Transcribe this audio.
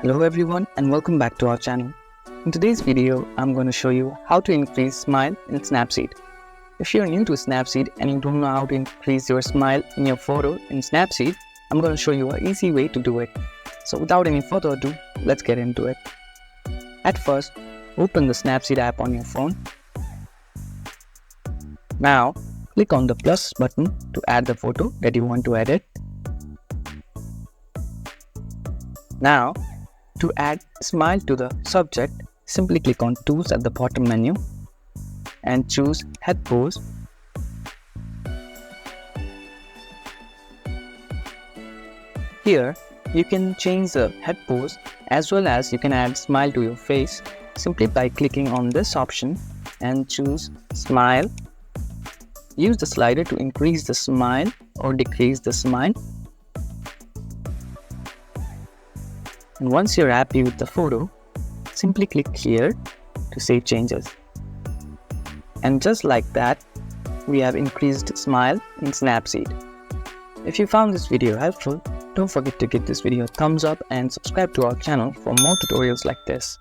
Hello everyone and welcome back to our channel. In today's video, I'm going to show you how to increase smile in Snapseed. If you're new to Snapseed and you don't know how to increase your smile in your photo in Snapseed, I'm going to show you an easy way to do it. So without any further ado, let's get into it. At first, open the Snapseed app on your phone. Now, click on the plus button to add the photo that you want to edit. Now, to add smile to the subject, simply click on Tools at the bottom menu and choose Head Pose. Here, you can change the head pose as well as you can add smile to your face simply by clicking on this option and choose Smile. Use the slider to increase the smile or decrease the smile. And once you're happy with the photo, simply click here to save changes. And just like that, we have increased smile in Snapseed. If you found this video helpful, don't forget to give this video a thumbs up and subscribe to our channel for more tutorials like this.